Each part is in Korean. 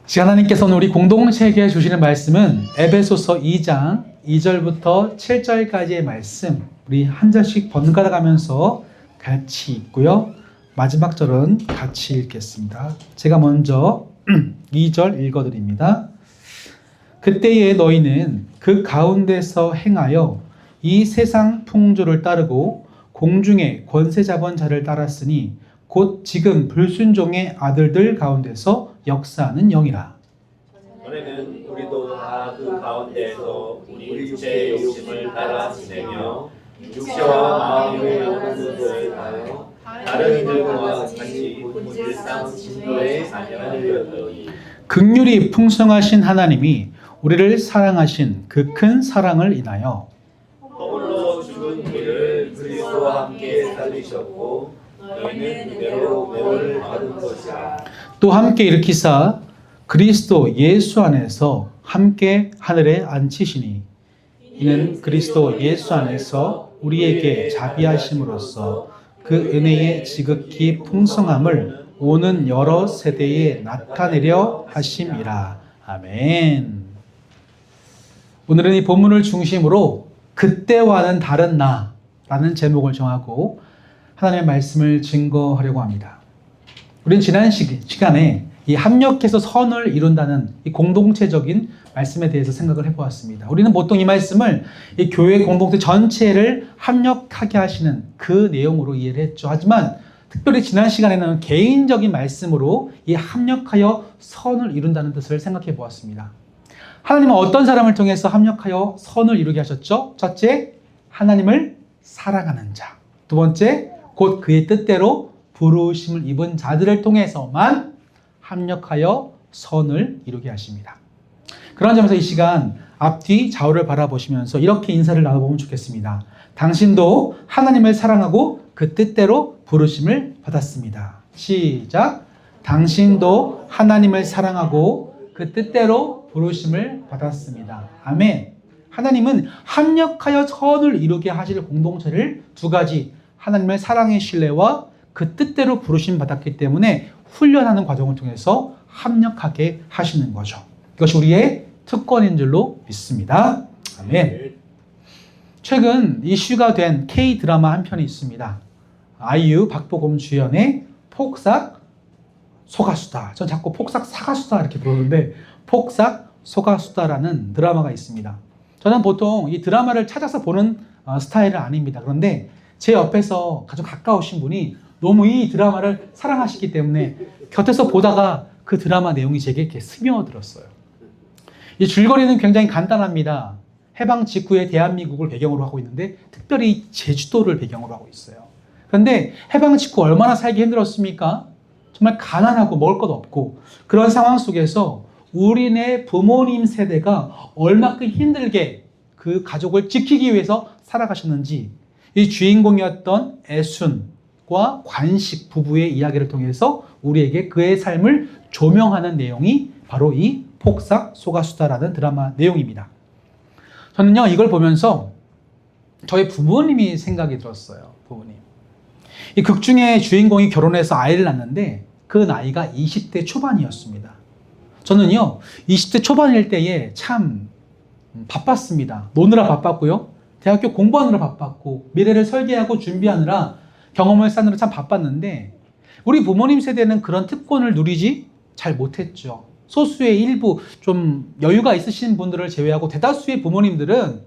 하나님께서 오늘 우리 공동체에게 주시는 말씀은 에베소서 2장 2절부터 7절까지의 말씀, 우리 한 절씩 번갈아 가면서 같이 읽고요. 마지막 절은 같이 읽겠습니다. 제가 먼저 2절 읽어드립니다. 그때에 너희는 그 가운데서 행하여 이 세상 풍조를 따르고 공중의 권세 잡은 자를 따랐으니 곧 지금 불순종의 아들들 가운데서 역사하는 영이라. 전에는 우리도 다 그 가운데에서 우리 육체의 욕심을 따라 지내며 육체와 마음의 하는 것을 다하여 다른 이들과 같이 본질상 진노에 자녀들이었더니 긍휼이 풍성하신 하나님이 우리를 사랑하신 그 큰 사랑을 인하여 허물로 죽은 우리를 그리스도와 함께 살리셨고 너희는 그대로 매월을 받은 것이라. 또 함께 일으키사 그리스도 예수 안에서 함께 하늘에 앉히시니 이는 그리스도 예수 안에서 우리에게 자비하심으로써 그 은혜의 지극히 풍성함을 오는 여러 세대에 나타내려 하심이라. 아멘. 오늘은 이 본문을 중심으로 그때와는 다른 나라는 제목을 정하고 하나님의 말씀을 증거하려고 합니다. 우리는 지난 시간에 이 합력해서 선을 이룬다는 이 공동체적인 말씀에 대해서 생각을 해보았습니다. 우리는 보통 이 말씀을 이 교회 공동체 전체를 합력하게 하시는 그 내용으로 이해를 했죠. 하지만 특별히 지난 시간에는 개인적인 말씀으로 이 합력하여 선을 이룬다는 뜻을 생각해 보았습니다. 하나님은 어떤 사람을 통해서 합력하여 선을 이루게 하셨죠? 첫째, 하나님을 사랑하는 자. 두 번째, 곧 그의 뜻대로 부르심을 입은 자들을 통해서만 합력하여 선을 이루게 하십니다. 그런 점에서 이 시간 앞뒤 좌우를 바라보시면서 이렇게 인사를 나눠보면 좋겠습니다. 당신도 하나님을 사랑하고 그 뜻대로 부르심을 받았습니다. 시작. 당신도 하나님을 사랑하고 그 뜻대로 부르심을 받았습니다. 아멘. 하나님은 합력하여 선을 이루게 하실 공동체를 두 가지, 하나님의 사랑의 신뢰와 그 뜻대로 부르심 받았기 때문에 훈련하는 과정을 통해서 합력하게 하시는 거죠. 이것이 우리의 특권인 줄로 믿습니다. 아멘. 최근 이슈가 된 K-드라마 한 편이 있습니다. 아이유, 박보검 주연의 폭삭 소가수다. 전 자꾸 폭삭 사가수다 이렇게 부르는데 폭삭 소가수다라는 드라마가 있습니다. 저는 보통 이 드라마를 찾아서 보는 스타일은 아닙니다. 그런데 제 옆에서 아주 가까우신 분이 너무 이 드라마를 사랑하시기 때문에 곁에서 보다가 그 드라마 내용이 제게 이렇게 스며들었어요. 이 줄거리는 굉장히 간단합니다. 해방 직후에 대한민국을 배경으로 하고 있는데 특별히 제주도를 배경으로 하고 있어요. 그런데 해방 직후 얼마나 살기 힘들었습니까? 정말 가난하고 먹을 것 없고 그런 상황 속에서 우리네 부모님 세대가 얼마큼 힘들게 그 가족을 지키기 위해서 살아가셨는지 이 주인공이었던 애순과 관식 부부의 이야기를 통해서 우리에게 그의 삶을 조명하는 내용이 바로 이 폭삭 소가수다라는 드라마 내용입니다. 저는요 이걸 보면서 저희 부모님이 생각이 들었어요. 부모님. 이 극 중에 주인공이 결혼해서 아이를 낳는데 그 나이가 20대 초반이었습니다. 저는요 20대 초반일 때에 참 바빴습니다. 노느라 바빴고요. 대학교 공부하느라 바빴고 미래를 설계하고 준비하느라 경험을 쌓느라 참 바빴는데 우리 부모님 세대는 그런 특권을 누리지 잘 못했죠. 소수의 일부 좀 여유가 있으신 분들을 제외하고 대다수의 부모님들은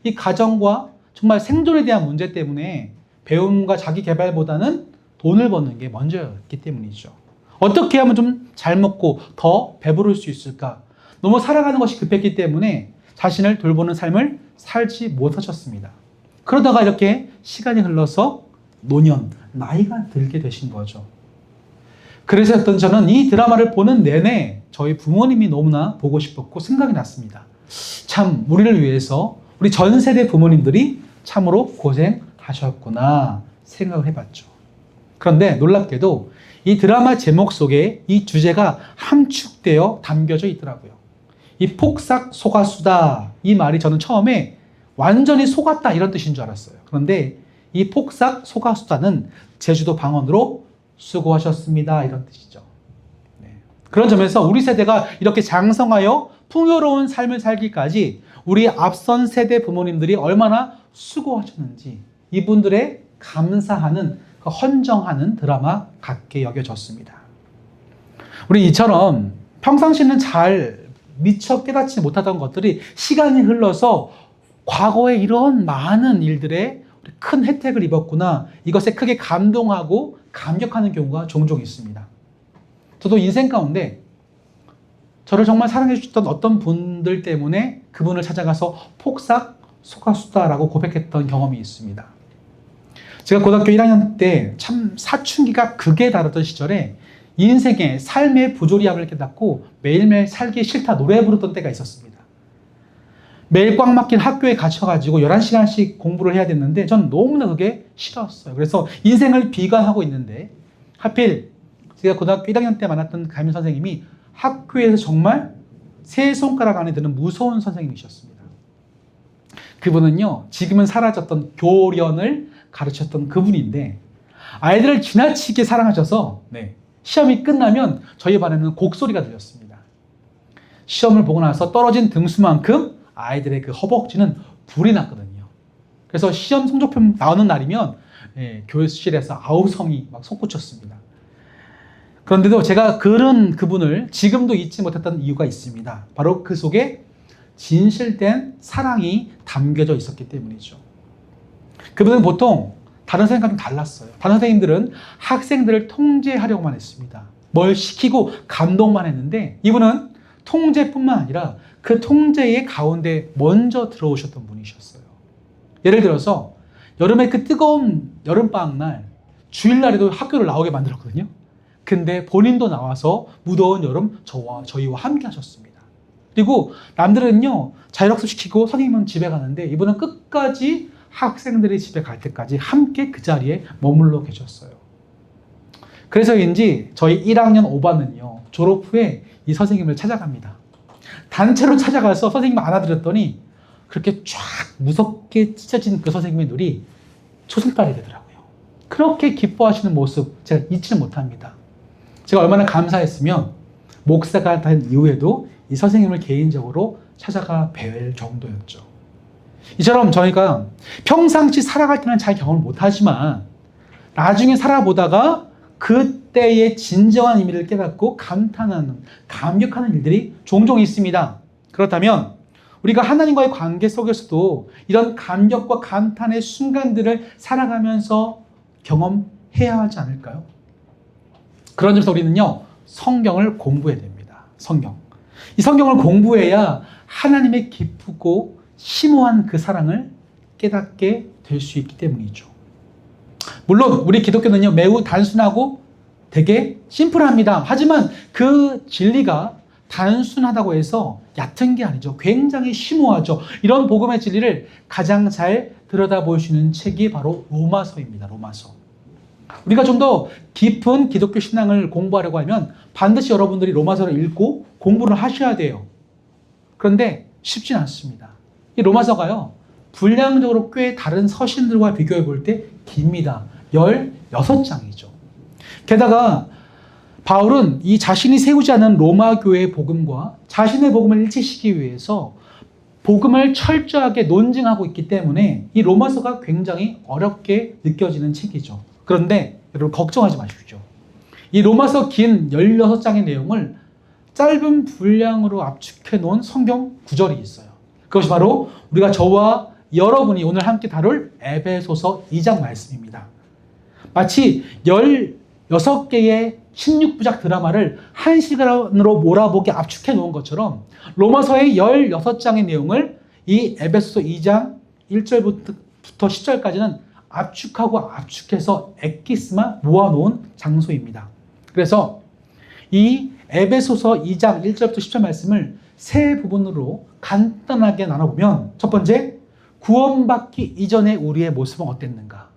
이 가정과 정말 생존에 대한 문제 때문에 배움과 자기 개발보다는 돈을 버는 게 먼저였기 때문이죠. 어떻게 하면 좀 잘 먹고 더 배부를 수 있을까? 너무 살아가는 것이 급했기 때문에 자신을 돌보는 삶을 살지 못하셨습니다. 그러다가 이렇게 시간이 흘러서 노년, 나이가 들게 되신 거죠. 그래서 저는 이 드라마를 보는 내내 저희 부모님이 너무나 보고 싶었고 생각이 났습니다. 참 우리를 위해서 우리 전 세대 부모님들이 참으로 고생하셨구나 생각을 해봤죠. 그런데 놀랍게도 이 드라마 제목 속에 이 주제가 함축되어 담겨져 있더라고요. 이 폭삭 소가수다 이 말이 저는 처음에 완전히 속았다 이런 뜻인 줄 알았어요. 그런데 이 폭삭 소가수다는 제주도 방언으로 수고하셨습니다 이런 뜻이죠. 네. 그런 점에서 우리 세대가 이렇게 장성하여 풍요로운 삶을 살기까지 우리 앞선 세대 부모님들이 얼마나 수고하셨는지 이분들의 감사하는, 헌정하는 드라마 같게 여겨졌습니다. 우리 이처럼 평상시는 잘 미처 깨닫지 못하던 것들이 시간이 흘러서 과거에 이런 많은 일들에 큰 혜택을 입었구나, 이것에 크게 감동하고 감격하는 경우가 종종 있습니다. 저도 인생 가운데 저를 정말 사랑해 주셨던 어떤 분들 때문에 그분을 찾아가서 폭삭 속았수다라고 고백했던 경험이 있습니다. 제가 고등학교 1학년 때 참 사춘기가 극에 달했던 시절에 인생의 삶의 부조리함을 깨닫고 매일매일 살기 싫다 노래 부르던 때가 있었습니다. 매일 꽉 막힌 학교에 갇혀가지고 11시간씩 공부를 해야 됐는데 전 너무나 그게 싫었어요. 그래서 인생을 비관하고 있는데 하필 제가 고등학교 1학년 때 만났던 담임 선생님이 학교에서 정말 세 손가락 안에 드는 무서운 선생님이셨습니다. 그분은요, 지금은 사라졌던 교련을 가르쳤던 그분인데 아이들을 지나치게 사랑하셔서 시험이 끝나면 저희 반에는 곡소리가 들렸습니다. 시험을 보고 나서 떨어진 등수만큼 아이들의 그 허벅지는 불이 났거든요. 그래서 시험 성적표 나오는 날이면 교실에서 아우성이 막 솟구쳤습니다. 그런데도 제가 그분을 지금도 잊지 못했던 이유가 있습니다. 바로 그 속에 진실된 사랑이 담겨져 있었기 때문이죠. 그분은 보통 다른 선생님과 좀 달랐어요. 다른 선생님들은 학생들을 통제하려고만 했습니다. 뭘 시키고 감동만 했는데 이분은 통제뿐만 아니라 그 통제의 가운데 먼저 들어오셨던 분이셨어요. 예를 들어서 여름에 그 뜨거운 여름방학 날 주일날에도 학교를 나오게 만들었거든요. 근데 본인도 나와서 무더운 여름 저희와 함께 하셨습니다. 그리고 남들은요, 자율학습 시키고 선생님은 집에 가는데 이분은 끝까지 학생들이 집에 갈 때까지 함께 그 자리에 머물러 계셨어요. 그래서인지 저희 1학년 5반은요, 졸업 후에 이 선생님을 찾아갑니다. 단체로 찾아가서 선생님 안아드렸더니 그렇게 쫙 무섭게 찢어진 그 선생님의 눈이 초승달이 되더라고요. 그렇게 기뻐하시는 모습 제가 잊지 못합니다. 제가 얼마나 감사했으면 목사가 된 이후에도 이 선생님을 개인적으로 찾아가 뵐 정도였죠. 이처럼 저희가 평상시 살아갈 때는 잘 경험을 못하지만 나중에 살아보다가 그때의 진정한 의미를 깨닫고 감탄하는, 감격하는 일들이 종종 있습니다. 그렇다면 우리가 하나님과의 관계 속에서도 이런 감격과 감탄의 순간들을 살아가면서 경험해야 하지 않을까요? 그런 점에서 우리는요, 성경을 공부해야 됩니다. 이 성경을 공부해야 하나님의 기쁘고 심오한 그 사랑을 깨닫게 될 수 있기 때문이죠. 물론 우리 기독교는요, 매우 단순하고 되게 심플합니다. 하지만 그 진리가 단순하다고 해서 얕은 게 아니죠. 굉장히 심오하죠. 이런 복음의 진리를 가장 잘 들여다볼 수 있는 책이 바로 로마서입니다. 로마서. 우리가 좀 더 깊은 기독교 신앙을 공부하려고 하면 반드시 여러분들이 로마서를 읽고 공부를 하셔야 돼요. 그런데 쉽진 않습니다. 이 로마서가요, 분량적으로 꽤 다른 서신들과 비교해 볼 때 깁니다. 16장이죠. 게다가 바울은 이 자신이 세우지 않은 로마 교회의 복음과 자신의 복음을 일치시키기 위해서 복음을 철저하게 논증하고 있기 때문에 이 로마서가 굉장히 어렵게 느껴지는 책이죠. 그런데 여러분 걱정하지 마십시오. 이 로마서 긴 16장의 내용을 짧은 분량으로 압축해 놓은 성경 구절이 있어요. 그것이 바로 우리가 저와 여러분이 오늘 함께 다룰 에베소서 2장 말씀입니다. 마치 16개의 16부작 드라마를 1시간으로 몰아보게 압축해 놓은 것처럼 로마서의 16장의 내용을 이 에베소서 2장 1절부터 10절까지는 압축하고 압축해서 엑기스만 모아놓은 장소입니다. 그래서 이 에베소서 2장 1절부터 10절 말씀을 세 부분으로 간단하게 나눠보면, 첫 번째, 구원받기 이전의 우리의 모습은 어땠는가?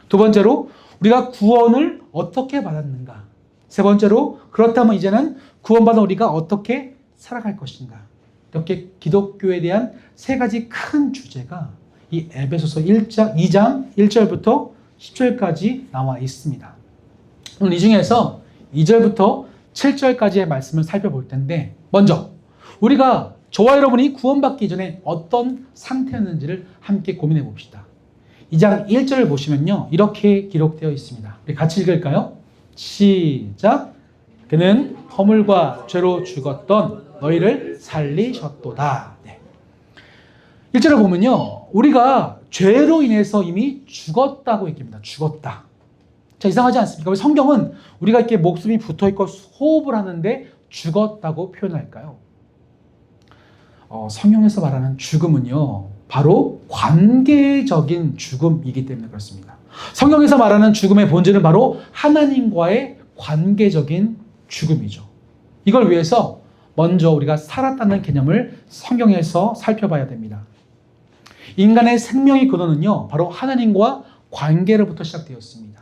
두 번째로, 우리가 구원을 어떻게 받았는가? 세 번째로, 그렇다면 이제는 구원받은 우리가 어떻게 살아갈 것인가? 이렇게 기독교에 대한 세 가지 큰 주제가 이 에베소서 2장 1절부터 10절까지 나와 있습니다. 오늘 이 중에서 2절부터 7절까지의 말씀을 살펴볼 텐데, 먼저 우리가 저와 여러분이 구원받기 전에 어떤 상태였는지를 함께 고민해 봅시다. 2장 1절을 보시면요, 이렇게 기록되어 있습니다. 우리 같이 읽을까요? 시작. 그는 허물과 죄로 죽었던 너희를 살리셨도다. 네. 1절을 보면요, 우리가 죄로 인해서 이미 죽었다고 얘기합니다. 죽었다. 자, 이상하지 않습니까? 왜 성경은 우리가 이렇게 목숨이 붙어있고 호흡을 하는데 죽었다고 표현할까요? 성경에서 말하는 죽음은요, 바로 관계적인 죽음이기 때문에 그렇습니다. 성경에서 말하는 죽음의 본질은 바로 하나님과의 관계적인 죽음이죠. 이걸 위해서 먼저 우리가 살았다는 개념을 성경에서 살펴봐야 됩니다. 인간의 생명의 근원은요, 바로 하나님과 관계로부터 시작되었습니다.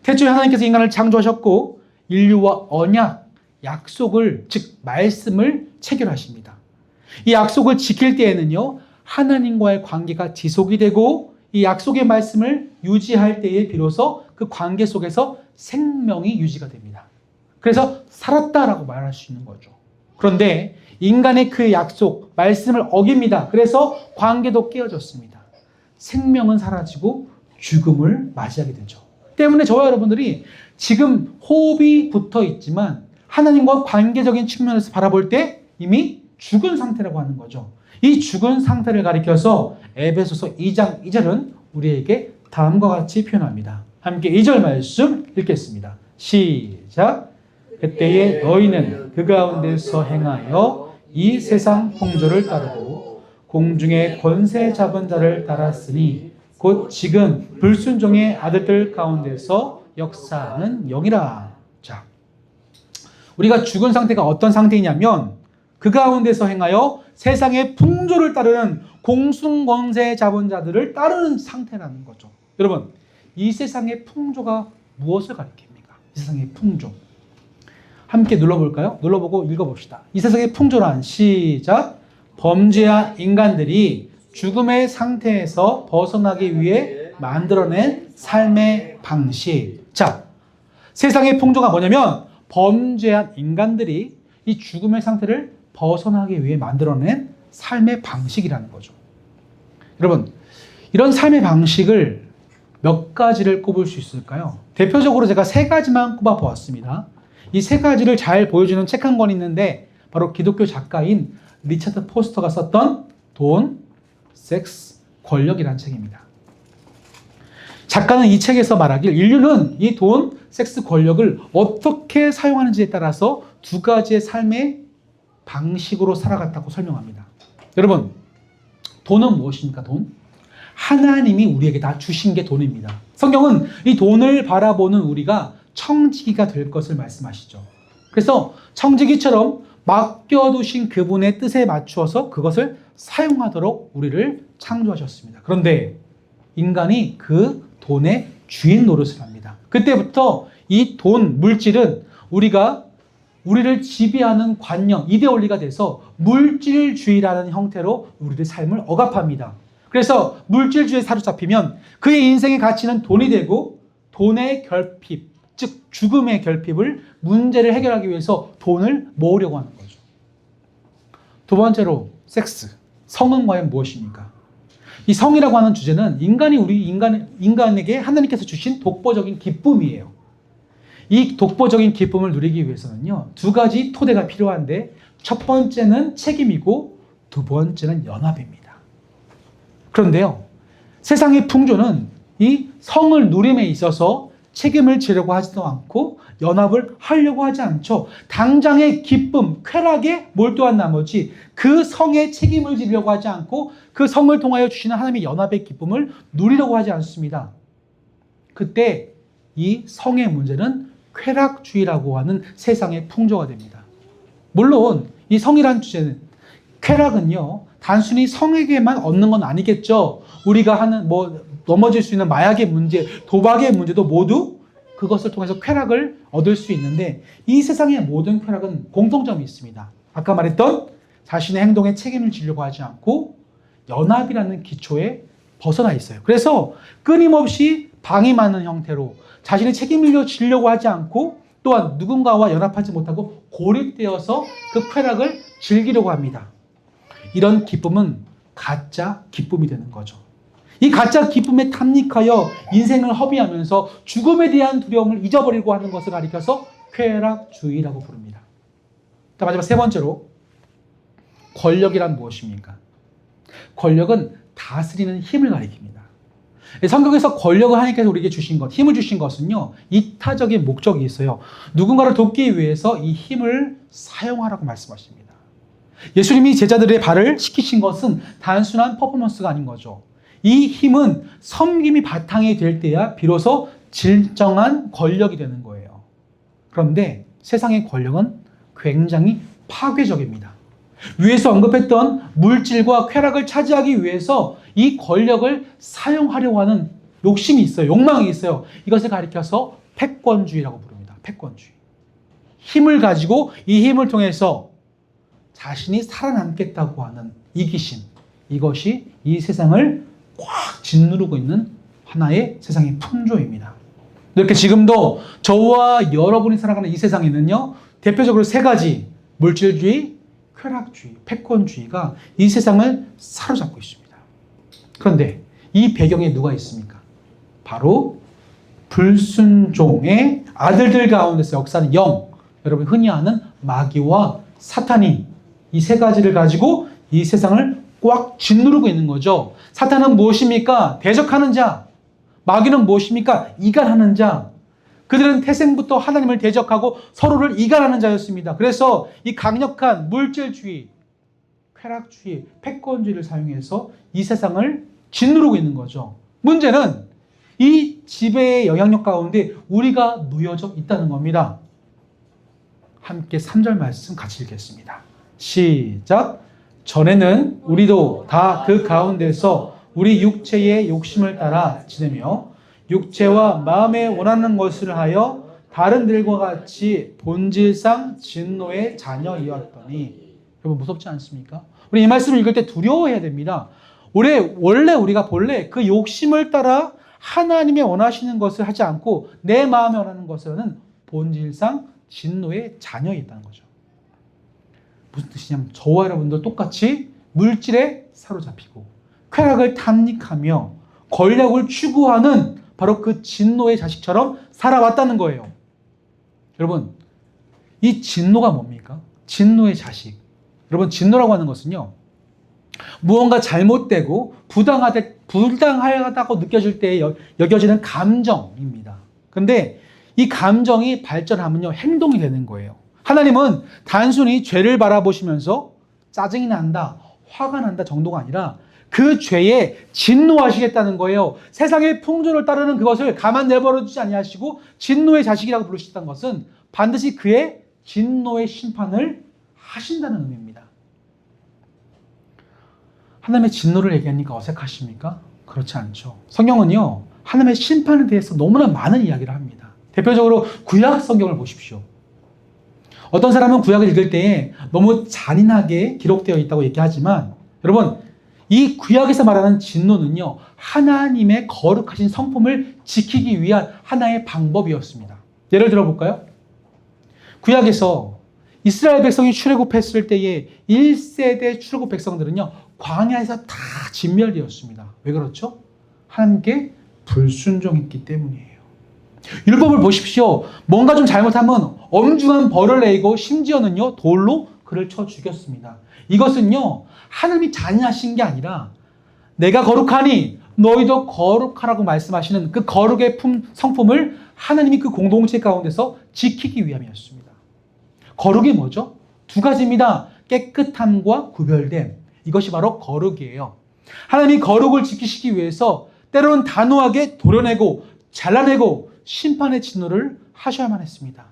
태초에 하나님께서 인간을 창조하셨고 인류와 언약, 약속을, 즉 말씀을 체결하십니다. 이 약속을 지킬 때에는요, 하나님과의 관계가 지속이 되고 이 약속의 말씀을 유지할 때에 비로소 그 관계 속에서 생명이 유지가 됩니다. 그래서 살았다라고 말할 수 있는 거죠. 그런데 인간의 그 약속, 말씀을 어깁니다. 그래서 관계도 깨어졌습니다. 생명은 사라지고 죽음을 맞이하게 되죠. 때문에 저와 여러분들이 지금 호흡이 붙어 있지만 하나님과 관계적인 측면에서 바라볼 때 이미 죽은 상태라고 하는 거죠. 이 죽은 상태를 가리켜서 에베소서 2장 2절은 우리에게 다음과 같이 표현합니다. 함께 2절 말씀 읽겠습니다. 시작. 그때에 너희는 그 가운데서 행하여 이 세상 풍조를 따르고 공중의 권세 잡은 자를 따랐으니 곧 지금 불순종의 아들들 가운데서 역사하는 영이라. 자, 우리가 죽은 상태가 어떤 상태이냐면 그 가운데서 행하여 세상의 풍조를 따르는 공중권세 잡은 자들을 따르는 상태라는 거죠. 여러분, 이 세상의 풍조가 무엇을 가리킵니까? 이 세상의 풍조. 함께 눌러볼까요? 눌러보고 읽어봅시다. 이 세상의 풍조란 시작. 범죄한 인간들이 죽음의 상태에서 벗어나기 위해 만들어낸 삶의 방식. 자, 세상의 풍조가 뭐냐면 범죄한 인간들이 이 죽음의 상태를 벗어나기 위해 만들어낸 삶의 방식이라는 거죠. 여러분, 이런 삶의 방식을 몇 가지를 꼽을 수 있을까요? 대표적으로 제가 3가지만 꼽아 보았습니다. 이 3가지를 잘 보여주는 책 한 권 있는데 바로 기독교 작가인 리처드 포스터가 썼던 돈, 섹스, 권력이라는 책입니다. 작가는 이 책에서 말하길 인류는 이 돈, 섹스, 권력을 어떻게 사용하는지에 따라서 2가지의 삶의 방식으로 살아갔다고 설명합니다. 여러분, 돈은 무엇입니까? 돈? 하나님이 우리에게 다 주신 게 돈입니다. 성경은 이 돈을 바라보는 우리가 청지기가 될 것을 말씀하시죠. 그래서 청지기처럼 맡겨두신 그분의 뜻에 맞추어서 그것을 사용하도록 우리를 창조하셨습니다. 그런데 인간이 그 돈의 주인 노릇을 합니다. 그때부터 이 돈, 물질은 우리를 지배하는 관념, 이데올리가 돼서 물질주의라는 형태로 우리의 삶을 억압합니다. 그래서 물질주의에 사로잡히면 그의 인생의 가치는 돈이 되고 돈의 결핍, 즉 죽음의 결핍을 문제를 해결하기 위해서 돈을 모으려고 하는 거죠. 2번째로 섹스, 성은 과연 무엇입니까? 이 성이라고 하는 주제는 인간에게 하나님께서 주신 독보적인 기쁨이에요. 이 독보적인 기쁨을 누리기 위해서는요, 2가지 토대가 필요한데 첫 번째는 책임이고 2번째는 연합입니다. 그런데요, 세상의 풍조는 이 성을 누림에 있어서 책임을 지려고 하지도 않고 연합을 하려고 하지 않죠. 당장의 기쁨, 쾌락에 몰두한 나머지 그 성의 책임을 지려고 하지 않고 그 성을 통하여 주시는 하나님의 연합의 기쁨을 누리려고 하지 않습니다. 그때 이 성의 문제는 쾌락주의라고 하는 세상의 풍조가 됩니다. 물론 이 성이라는 주제는, 쾌락은요 단순히 성에게만 얻는 건 아니겠죠. 우리가 하는 넘어질 수 있는 마약의 문제, 도박의 문제도 모두 그것을 통해서 쾌락을 얻을 수 있는데 이 세상의 모든 쾌락은 공통점이 있습니다. 아까 말했던 자신의 행동에 책임을 지려고 하지 않고 연합이라는 기초에 벗어나 있어요. 그래서 끊임없이 방임하는 형태로 자신의 책임을 지려고 하지 않고 또한 누군가와 연합하지 못하고 고립되어서 그 쾌락을 즐기려고 합니다. 이런 기쁨은 가짜 기쁨이 되는 거죠. 이 가짜 기쁨에 탐닉하여 인생을 허비하면서 죽음에 대한 두려움을 잊어버리고 하는 것을 가리켜서 쾌락주의라고 부릅니다. 자, 마지막 세 번째로 권력이란 무엇입니까? 권력은 다스리는 힘을 가리킵니다. 성경에서 권력을 하나님께서 우리에게 주신 것, 힘을 주신 것은요, 이타적인 목적이 있어요. 누군가를 돕기 위해서 이 힘을 사용하라고 말씀하십니다. 예수님이 제자들의 발을 씻기신 것은 단순한 퍼포먼스가 아닌 거죠. 이 힘은 섬김이 바탕이 될 때야 비로소 진정한 권력이 되는 거예요. 그런데 세상의 권력은 굉장히 파괴적입니다. 위에서 언급했던 물질과 쾌락을 차지하기 위해서 이 권력을 사용하려고 하는 욕심이 있어요. 욕망이 있어요. 이것을 가리켜서 패권주의라고 부릅니다. 패권주의. 힘을 가지고 이 힘을 통해서 자신이 살아남겠다고 하는 이기심. 이것이 이 세상을 꽉 짓누르고 있는 하나의 세상의 풍조입니다. 이렇게 지금도 저와 여러분이 살아가는 이 세상에는요, 대표적으로 세 가지, 물질주의, 쾌락주의, 패권주의가 이 세상을 사로잡고 있습니다. 그런데 이 배경에 누가 있습니까? 바로 불순종의 아들들 가운데서 역사하는 영, 여러분 흔히 아는 마귀와 사탄이 이 세 가지를 가지고 이 세상을 꽉 짓누르고 있는 거죠. 사탄은 무엇입니까? 대적하는 자. 마귀는 무엇입니까? 이간하는 자. 그들은 태생부터 하나님을 대적하고 서로를 이간하는 자였습니다. 그래서 이 강력한 물질주의, 쾌락주의, 패권주의를 사용해서 이 세상을 짓누르고 있는 거죠. 문제는 이 지배의 영향력 가운데 우리가 놓여져 있다는 겁니다. 함께 3절 말씀 같이 읽겠습니다. 시작. 전에는 우리도 다 그 가운데서 우리 육체의 욕심을 따라 지내며 육체와 마음에 원하는 것을 하여 다른들과 같이 본질상 진노의 자녀이었더니. 여러분 무섭지 않습니까? 우리 이 말씀을 읽을 때 두려워해야 됩니다. 원래 우리가 본래 그 욕심을 따라 하나님의 원하시는 것을 하지 않고 내 마음에 원하는 것은 본질상 진노의 자녀이었다는 거죠. 무슨 뜻이냐면 저와 여러분도 똑같이 물질에 사로잡히고 쾌락을 탐닉하며 권력을 추구하는 바로 그 진노의 자식처럼 살아왔다는 거예요. 여러분, 이 진노가 뭡니까? 진노의 자식. 여러분, 진노라고 하는 것은요, 무언가 잘못되고 부당하다고 느껴질 때 여겨지는 감정입니다. 그런데 이 감정이 발전하면요, 행동이 되는 거예요. 하나님은 단순히 죄를 바라보시면서 짜증이 난다, 화가 난다 정도가 아니라 그 죄에 진노하시겠다는 거예요. 세상의 풍조를 따르는 그것을 가만 내버려두지 아니하시고 진노의 자식이라고 부르셨다는 것은 반드시 그의 진노의 심판을 하신다는 의미입니다. 하나님의 진노를 얘기하니까 어색하십니까? 그렇지 않죠. 성경은요, 하나님의 심판에 대해서 너무나 많은 이야기를 합니다. 대표적으로 구약 성경을 보십시오. 어떤 사람은 구약을 읽을 때에 너무 잔인하게 기록되어 있다고 얘기하지만 여러분, 이 구약에서 말하는 진노는요, 하나님의 거룩하신 성품을 지키기 위한 하나의 방법이었습니다. 예를 들어볼까요? 구약에서 이스라엘 백성이 출애굽했을 때에 1세대 출애굽 백성들은요, 광야에서 다 진멸되었습니다. 왜 그렇죠? 하나님께 불순종했기 때문이에요. 율법을 보십시오. 뭔가 좀 잘못하면 엄중한 벌을 내고 심지어는요, 돌로 그를 쳐 죽였습니다. 이것은요, 하나님이 잔인하신 게 아니라 내가 거룩하니 너희도 거룩하라고 말씀하시는 그 거룩의 성품을 하나님이 그 공동체 가운데서 지키기 위함이었습니다. 거룩이 뭐죠? 두 가지입니다. 깨끗함과 구별됨. 이것이 바로 거룩이에요. 하나님이 거룩을 지키시기 위해서 때로는 단호하게 도려내고 잘라내고 심판의 진노를 하셔야만 했습니다.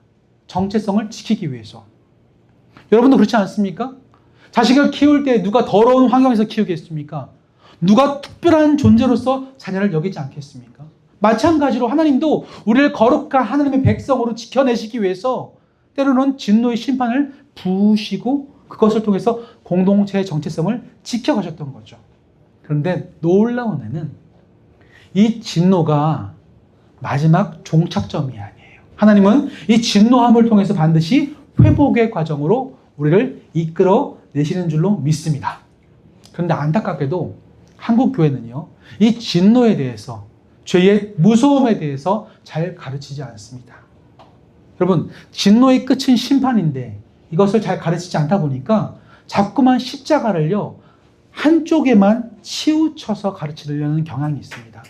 정체성을 지키기 위해서. 여러분도 그렇지 않습니까? 자식을 키울 때 누가 더러운 환경에서 키우겠습니까? 누가 특별한 존재로서 자녀를 여기지 않겠습니까? 마찬가지로 하나님도 우리를 거룩한 하나님의 백성으로 지켜내시기 위해서 때로는 진노의 심판을 부으시고 그것을 통해서 공동체의 정체성을 지켜가셨던 거죠. 그런데 놀라운 애는 이 진노가 마지막 종착점이 아니에요. 하나님은 이 진노함을 통해서 반드시 회복의 과정으로 우리를 이끌어 내시는 줄로 믿습니다. 그런데 안타깝게도 한국 교회는요, 이 진노에 대해서, 죄의 무서움에 대해서 잘 가르치지 않습니다. 여러분, 진노의 끝은 심판인데 이것을 잘 가르치지 않다 보니까 자꾸만 십자가를요, 한쪽에만 치우쳐서 가르치려는 경향이 있습니다.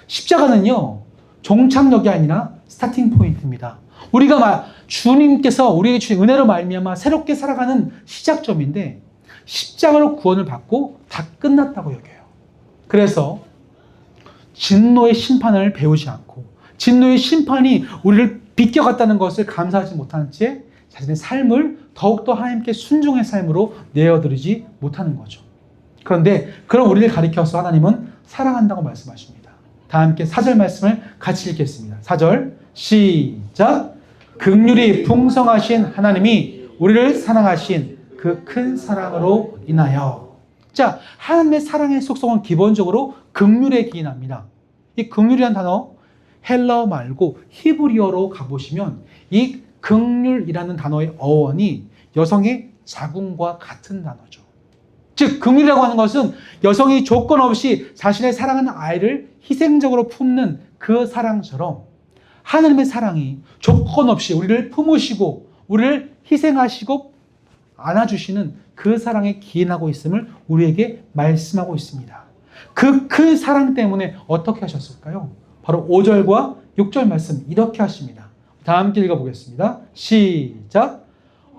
십자가는요, 종착역이 아니라 스타팅 포인트입니다. 우리가 주님께서 우리에게 주신 은혜로 말미암아 새롭게 살아가는 시작점인데 십자가로 구원을 받고 다 끝났다고 여겨요. 그래서 진노의 심판을 배우지 않고 진노의 심판이 우리를 비껴갔다는 것을 감사하지 못한 채 자신의 삶을 더욱더 하나님께 순종의 삶으로 내어드리지 못하는 거죠. 그런데 그런 우리를 가리켜서 하나님은 사랑한다고 말씀하십니다. 다 함께 4절 말씀을 같이 읽겠습니다. 4절 시작. 긍휼이 풍성하신 하나님이 우리를 사랑하신 그 큰 사랑으로 인하여. 자, 하나님의 사랑의 속성은 기본적으로 긍휼에 기인합니다. 이 긍휼이라는 단어 헬라어 말고 히브리어로 가보시면 이 긍휼이라는 단어의 어원이 여성의 자궁과 같은 단어죠. 즉 긍휼이라고 하는 것은 여성이 조건 없이 자신의 사랑하는 아이를 희생적으로 품는 그 사랑처럼 하나님의 사랑이 조건 없이 우리를 품으시고 우리를 희생하시고 안아주시는 그 사랑에 기인하고 있음을 우리에게 말씀하고 있습니다. 그 큰 사랑 때문에 어떻게 하셨을까요? 바로 5절과 6절 말씀 이렇게 하십니다. 다 함께 읽어보겠습니다. 시작.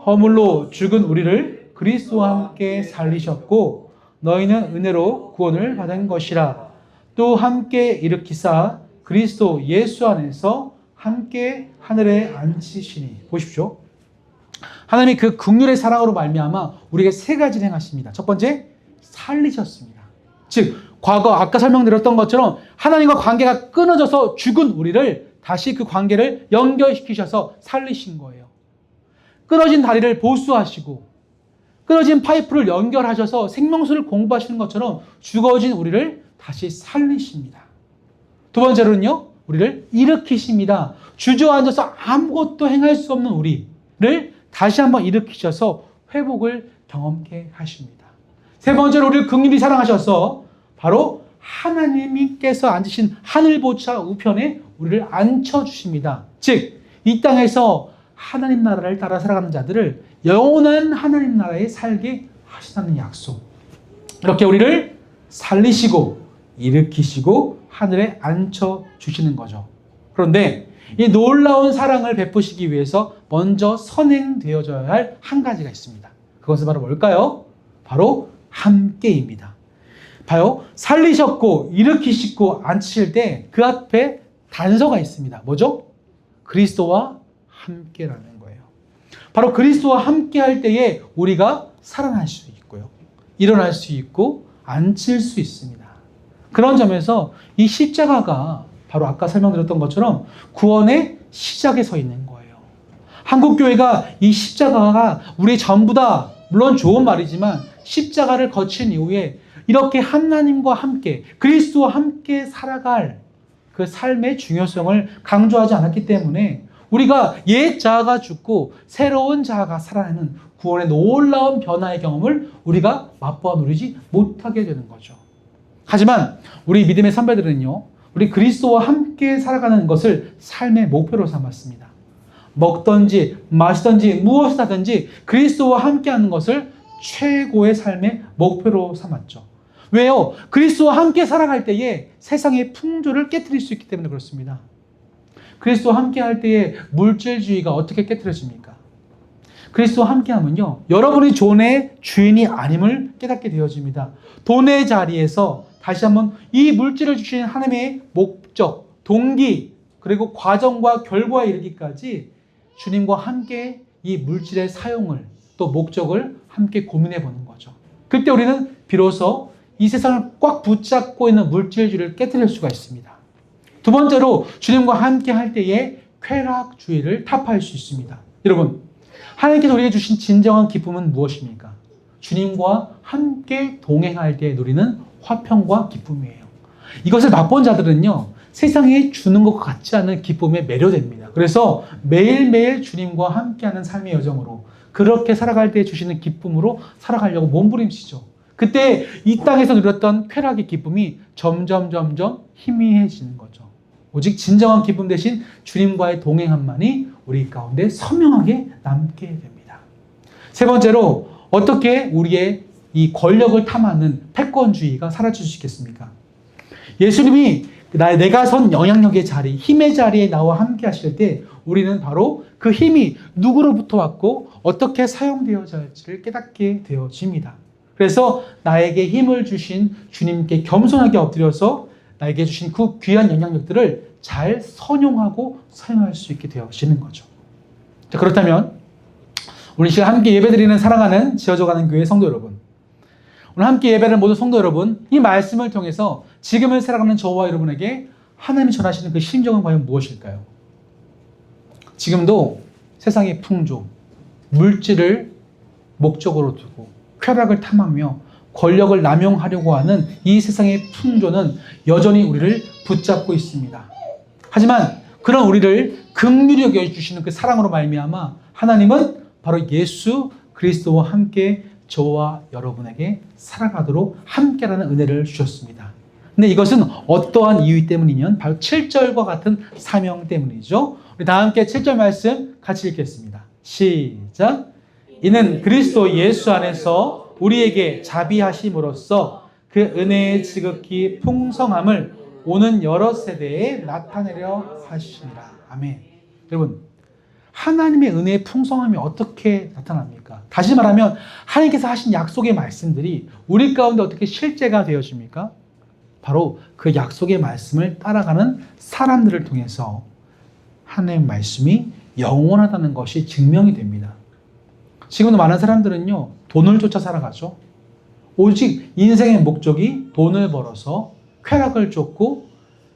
허물로 죽은 우리를 그리스도와 함께 살리셨고 너희는 은혜로 구원을 받은 것이라. 또 함께 일으키사 그리스도 예수 안에서 함께 하늘에 앉히시니. 보십시오. 하나님이 그 긍휼의 사랑으로 말미암아 우리에게 세 가지를 행하십니다. 첫 번째, 살리셨습니다. 즉 과거 아까 설명드렸던 것처럼 하나님과 관계가 끊어져서 죽은 우리를 다시 그 관계를 연결시키셔서 살리신 거예요. 끊어진 다리를 보수하시고 끊어진 파이프를 연결하셔서 생명수를 공급하시는 것처럼 죽어진 우리를 다시 살리십니다. 두 번째로는요, 우리를 일으키십니다. 주저앉아서 아무것도 행할 수 없는 우리를 다시 한번 일으키셔서 회복을 경험케 하십니다. 세 번째로 우리를 긍휼히 사랑하셔서 바로 하나님께서 앉으신 하늘보좌 우편에 우리를 앉혀주십니다. 즉, 이 땅에서 하나님 나라를 따라 살아가는 자들을 영원한 하나님 나라에 살게 하시다는 약속. 이렇게 우리를 살리시고 일으키시고 하늘에 앉혀주시는 거죠. 그런데 이 놀라운 사랑을 베푸시기 위해서 먼저 선행되어져야 할 한 가지가 있습니다. 그것은 바로 뭘까요? 바로 함께입니다. 봐요. 살리셨고 일으키시고 앉히실 때 그 앞에 단서가 있습니다. 뭐죠? 그리스도와 함께라는 거예요. 바로 그리스도와 함께 할 때에 우리가 살아날 수 있고요. 일어날 수 있고 앉힐 수 있습니다. 그런 점에서 이 십자가가 바로 아까 설명드렸던 것처럼 구원의 시작에 서 있는 거예요. 한국교회가 이 십자가가 우리의 전부다. 물론 좋은 말이지만 십자가를 거친 이후에 이렇게 하나님과 함께 그리스도와 함께 살아갈 그 삶의 중요성을 강조하지 않았기 때문에 우리가 옛 자아가 죽고 새로운 자아가 살아나는 구원의 놀라운 변화의 경험을 우리가 맛보아 누리지 못하게 되는 거죠. 하지만 우리 믿음의 선배들은요, 우리 그리스도와 함께 살아가는 것을 삶의 목표로 삼았습니다. 먹든지 마시든지 무엇을 하든지 그리스도와 함께하는 것을 최고의 삶의 목표로 삼았죠. 왜요? 그리스도와 함께 살아갈 때에 세상의 풍조를 깨트릴 수 있기 때문에 그렇습니다. 그리스도와 함께 할 때에 물질주의가 어떻게 깨트려집니까? 그리스도와 함께 하면요, 여러분이 돈의 주인이 아님을 깨닫게 되어집니다. 돈의 자리에서 다시 한번 이 물질을 주시는 하나님의 목적, 동기, 그리고 과정과 결과에 이르기까지 주님과 함께 이 물질의 사용을 또 목적을 함께 고민해 보는 거죠. 그때 우리는 비로소 이 세상을 꽉 붙잡고 있는 물질주의를 깨트릴 수가 있습니다. 두 번째로 주님과 함께 할 때에 쾌락주의를 타파할 수 있습니다. 여러분, 하나님께서 우리에게 주신 진정한 기쁨은 무엇입니까? 주님과 함께 동행할 때 누리는 화평과 기쁨이에요. 이것을 맛본 자들은요, 세상에 주는 것 같지 않은 기쁨에 매료됩니다. 그래서 매일매일 주님과 함께하는 삶의 여정으로 그렇게 살아갈 때 주시는 기쁨으로 살아가려고 몸부림치죠. 그때 이 땅에서 누렸던 쾌락의 기쁨이 점점 희미해지는 거죠. 오직 진정한 기쁨 대신 주님과의 동행함만이 우리 가운데 선명하게 남게 됩니다. 세 번째로 어떻게 우리의 이 권력을 탐하는 패권주의가 사라질 수 있겠습니까? 예수님이 내가 선 영향력의 자리, 힘의 자리에 나와 함께 하실 때 우리는 바로 그 힘이 누구로부터 왔고 어떻게 사용되어야 할지를 깨닫게 되어집니다. 그래서 나에게 힘을 주신 주님께 겸손하게 엎드려서 나에게 주신 그 귀한 영향력들을 잘 선용하고 사용할 수 있게 되어지는 거죠. 자, 그렇다면 우리 시간 함께 예배드리는 사랑하는 지어져가는 교회 성도 여러분, 오늘 함께 예배를 모든 성도 여러분, 이 말씀을 통해서 지금을 살아가는 저와 여러분에게 하나님이 전하시는 그 심정은 과연 무엇일까요? 지금도 세상의 풍조, 물질을 목적으로 두고 쾌락을 탐하며 권력을 남용하려고 하는 이 세상의 풍조는 여전히 우리를 붙잡고 있습니다. 하지만 그런 우리를 긍휼히 여겨주시는 그 사랑으로 말미암아 하나님은 바로 예수 그리스도와 함께 저와 여러분에게 살아가도록 함께라는 은혜를 주셨습니다. 근데 이것은 어떠한 이유 때문이냐면 바로 7절과 같은 사명 때문이죠. 우리 다 함께 7절 말씀 같이 읽겠습니다. 시작. 이는 그리스도 예수 안에서 우리에게 자비하심으로써 그 은혜의 지극히 풍성함을 오는 여러 세대에 나타내려 하시니라. 아멘. 여러분, 하나님의 은혜의 풍성함이 어떻게 나타납니까? 다시 말하면 하나님께서 하신 약속의 말씀들이 우리 가운데 어떻게 실제가 되어집니까? 바로 그 약속의 말씀을 따라가는 사람들을 통해서 하나님의 말씀이 영원하다는 것이 증명이 됩니다. 지금도 많은 사람들은요, 돈을 쫓아 살아가죠. 오직 인생의 목적이 돈을 벌어서 쾌락을 쫓고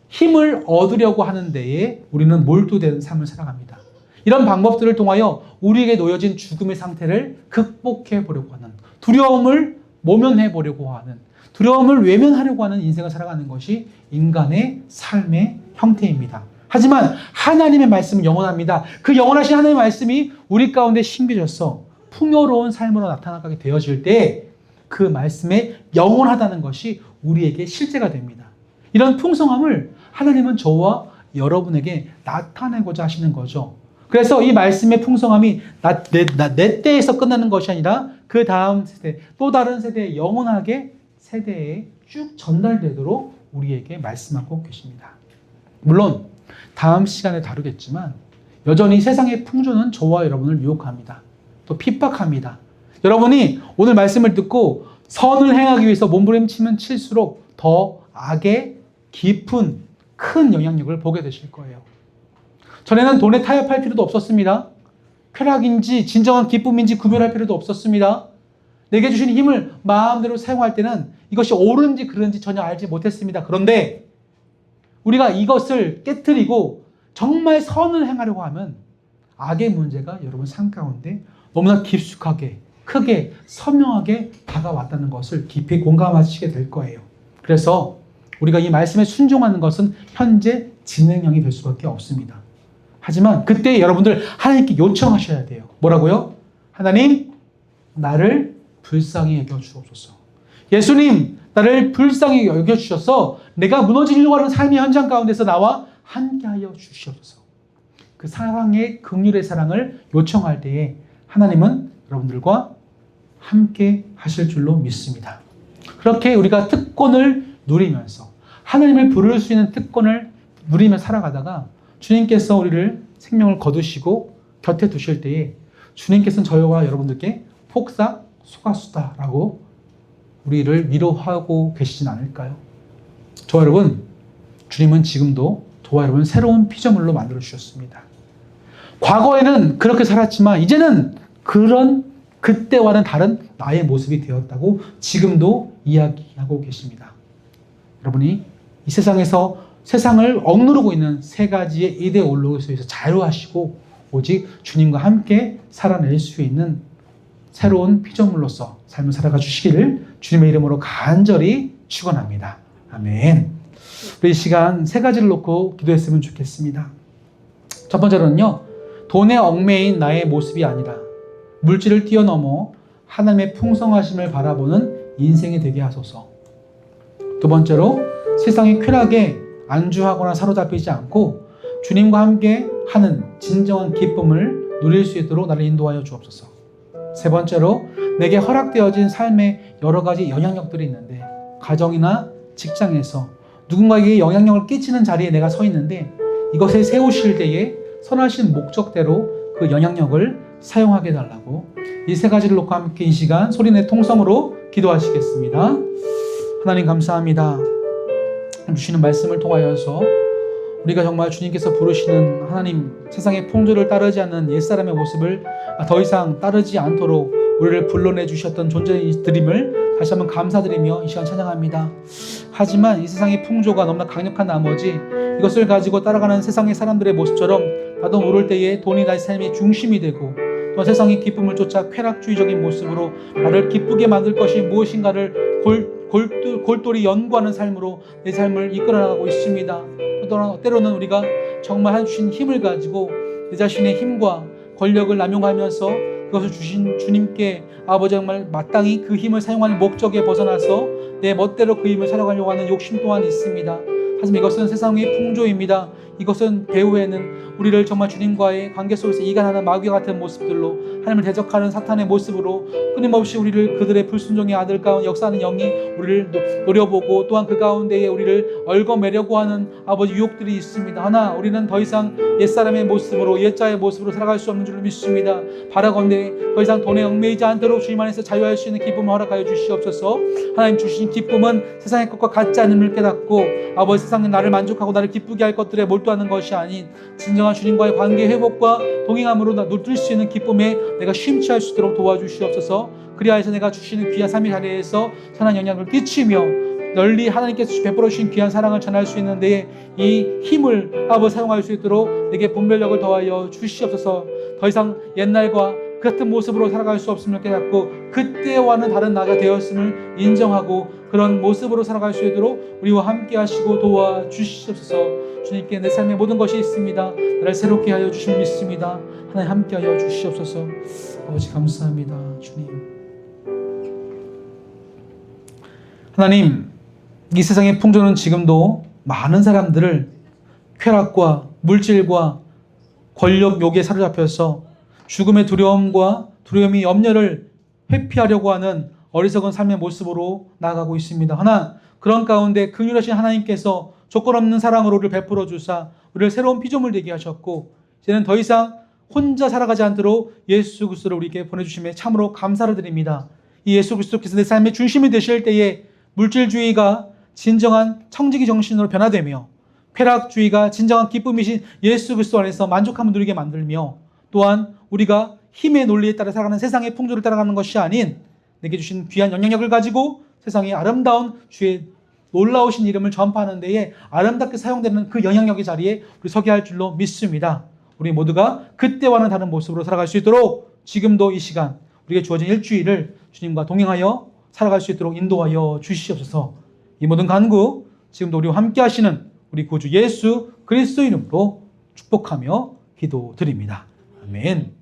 힘을 얻으려고 하는 데에 우리는 몰두되는 삶을 살아갑니다. 이런 방법들을 통하여 우리에게 놓여진 죽음의 상태를 극복해 보려고 하는, 두려움을 모면해 보려고 하는, 두려움을 외면하려고 하는 인생을 살아가는 것이 인간의 삶의 형태입니다. 하지만 하나님의 말씀은 영원합니다. 그 영원하신 하나님의 말씀이 우리 가운데 심겨져서 풍요로운 삶으로 나타나게 되어질 때 그 말씀에 영원하다는 것이 우리에게 실제가 됩니다. 이런 풍성함을 하나님은 저와 여러분에게 나타내고자 하시는 거죠. 그래서 이 말씀의 풍성함이 내 때에서 끝나는 것이 아니라 그 다음 세대, 또 다른 세대에 영원하게 세대에 쭉 전달되도록 우리에게 말씀하고 계십니다. 물론 다음 시간에 다루겠지만 여전히 세상의 풍조는 저와 여러분을 유혹합니다. 또 핍박합니다. 여러분이 오늘 말씀을 듣고 선을 행하기 위해서 몸부림치면 칠수록 더 악의 깊은 큰 영향력을 보게 되실 거예요. 전에는 돈에 타협할 필요도 없었습니다. 쾌락인지 진정한 기쁨인지 구별할 필요도 없었습니다. 내게 주신 힘을 마음대로 사용할 때는 이것이 옳은지 그른지 전혀 알지 못했습니다. 그런데 우리가 이것을 깨트리고 정말 선을 행하려고 하면 악의 문제가 여러분 삶 가운데 너무나 깊숙하게, 크게, 선명하게 다가왔다는 것을 깊이 공감하시게 될 거예요. 그래서 우리가 이 말씀에 순종하는 것은 현재 진행형이 될 수밖에 없습니다. 하지만 그때 여러분들 하나님께 요청하셔야 돼요. 뭐라고요? 하나님, 나를 불쌍히 여겨주옵소서. 예수님, 나를 불쌍히 여겨주셔서 내가 무너지려고 하는 삶의 현장 가운데서 나와 함께하여 주시옵소서. 그 사랑의 긍휼의 사랑을 요청할 때에 하나님은 여러분들과 함께 하실 줄로 믿습니다. 그렇게 우리가 특권을 누리면서 하나님을 부를 수 있는 특권을 누리며 살아가다가 주님께서 우리를 생명을 거두시고 곁에 두실 때에 주님께서는 저와 여러분들께 폭삭 속았수다라고 우리를 위로하고 계시진 않을까요? 저와 여러분, 주님은 지금도 저와 여러분 새로운 피조물로 만들어 주셨습니다. 과거에는 그렇게 살았지만 이제는 그때와는 다른 나의 모습이 되었다고 지금도 이야기하고 계십니다. 여러분이 이 세상에서 세상을 억누르고 있는 세 가지의 이데올로기에서 자유하시고 오직 주님과 함께 살아낼 수 있는 새로운 피조물로서 삶을 살아가 주시기를 주님의 이름으로 간절히 축원합니다. 아멘. 우리 이 시간 세 가지를 놓고 기도했으면 좋겠습니다. 첫 번째로는요, 돈에 얽매인 나의 모습이 아니라 물질을 뛰어넘어 하나님의 풍성하심을 바라보는 인생이 되게 하소서. 두 번째로, 세상의 쾌락에 안주하거나 사로잡히지 않고 주님과 함께 하는 진정한 기쁨을 누릴 수 있도록 나를 인도하여 주옵소서. 세 번째로, 내게 허락되어진 삶의 여러 가지 영향력들이 있는데, 가정이나 직장에서 누군가에게 영향력을 끼치는 자리에 내가 서 있는데, 이것을 세우실 때에 선하신 목적대로 그 영향력을 사용하게 해달라고, 이 세 가지를 놓고 함께 이 시간 소리내 통성으로 기도하시겠습니다. 하나님 감사합니다. 주시는 말씀을 통하여서 우리가 정말 주님께서 부르시는 하나님, 세상의 풍조를 따르지 않는 옛사람의 모습을 더 이상 따르지 않도록 우리를 불러내 주셨던 존재들임을 다시 한번 감사드리며 이 시간 찬양합니다. 하지만 이 세상의 풍조가 너무나 강력한 나머지 이것을 가지고 따라가는 세상의 사람들의 모습처럼 나도 모를 때에 돈이 나의 삶의 중심이 되고, 또 세상의 기쁨을 쫓아 쾌락주의적인 모습으로 나를 기쁘게 만들 것이 무엇인가를 골똘히 연구하는 삶으로 내 삶을 이끌어나가고 있습니다. 때로는 우리가 정말 주신 힘을 가지고 내 자신의 힘과 권력을 남용하면서 그것을 주신 주님께 아버지 정말 마땅히 그 힘을 사용하는 목적에 벗어나서 내 멋대로 그 힘을 사용하려고 하는 욕심 또한 있습니다. 하지만 이것은 세상의 풍조입니다. 이것은 배후에는 우리를 정말 주님과의 관계 속에서 이간하는 마귀와 같은 모습들로, 하나님을 대적하는 사탄의 모습으로 끊임없이 우리를 그들의 불순종의 아들 가운데 역사하는 영이 우리를 노려보고, 또한 그 가운데에 우리를 얽어매려고 하는 아버지 유혹들이 있습니다. 하나 우리는 더 이상 옛사람의 모습으로, 옛자의 모습으로 살아갈 수 없는 줄로 믿습니다. 바라건대 더 이상 돈에 얽매이지 않도록 주님 안에서 자유할 수 있는 기쁨을 허락하여 주시옵소서. 하나님 주신 기쁨은 세상의 것과 같지 않음을 깨닫고, 아버지 세상에 나를 만족하고 나를 기쁘게 할 것들에 몰두하는 것이 아닌 진정한 주님과의 관계 회복과 동행함으로 누릴 수 있는 기쁨에 내가 심취할 수 있도록 도와주시옵소서. 그리하여서 내가 주시는 귀한 삶의 자리에서 선한 영향을 끼치며 널리 하나님께서 베풀어 주신 귀한 사랑을 전할 수 있는 데에 이 힘을 아버지 사용할 수 있도록 내게 분별력을 더하여 주시옵소서. 더 이상 옛날과 그 같은 모습으로 살아갈 수 없음을 깨닫고 그때와는 다른 나가 되었음을 인정하고 그런 모습으로 살아갈 수 있도록 우리와 함께 하시고 도와주시옵소서. 주님께 내 삶의 모든 것이 있습니다. 나를 새롭게 하여 주심을 믿습니다. 하나님 함께 하여 주시옵소서. 아버지 감사합니다. 주님, 하나님, 이 세상의 풍조는 지금도 많은 사람들을 쾌락과 물질과 권력 욕에 사로잡혀서 죽음의 두려움이 염려를 회피하려고 하는 어리석은 삶의 모습으로 나아가고 있습니다. 하나 그런 가운데 긍휼하신 하나님께서 조건 없는 사랑으로 우리를 베풀어 주사 우리를 새로운 피조물 되게 하셨고, 이제는 더 이상 혼자 살아가지 않도록 예수 그리스도를 우리에게 보내주심에 참으로 감사를 드립니다. 이 예수 그리스도께서 내 삶의 중심이 되실 때에 물질주의가 진정한 청지기 정신으로 변화되며, 쾌락주의가 진정한 기쁨이신 예수 그리스도 안에서 만족함을 누리게 만들며, 또한 우리가 힘의 논리에 따라 살아가는 세상의 풍조를 따라가는 것이 아닌 내게 주신 귀한 영향력을 가지고 세상의 아름다운 주의 놀라우신 이름을 전파하는 데에 아름답게 사용되는 그 영향력의 자리에 우리 서게 할 줄로 믿습니다. 우리 모두가 그때와는 다른 모습으로 살아갈 수 있도록 지금도 이 시간 우리에게 주어진 일주일을 주님과 동행하여 살아갈 수 있도록 인도하여 주시옵소서. 이 모든 간구 지금도 우리와 함께 하시는 우리 구주 예수 그리스도 이름으로 축복하며 기도드립니다. 아멘.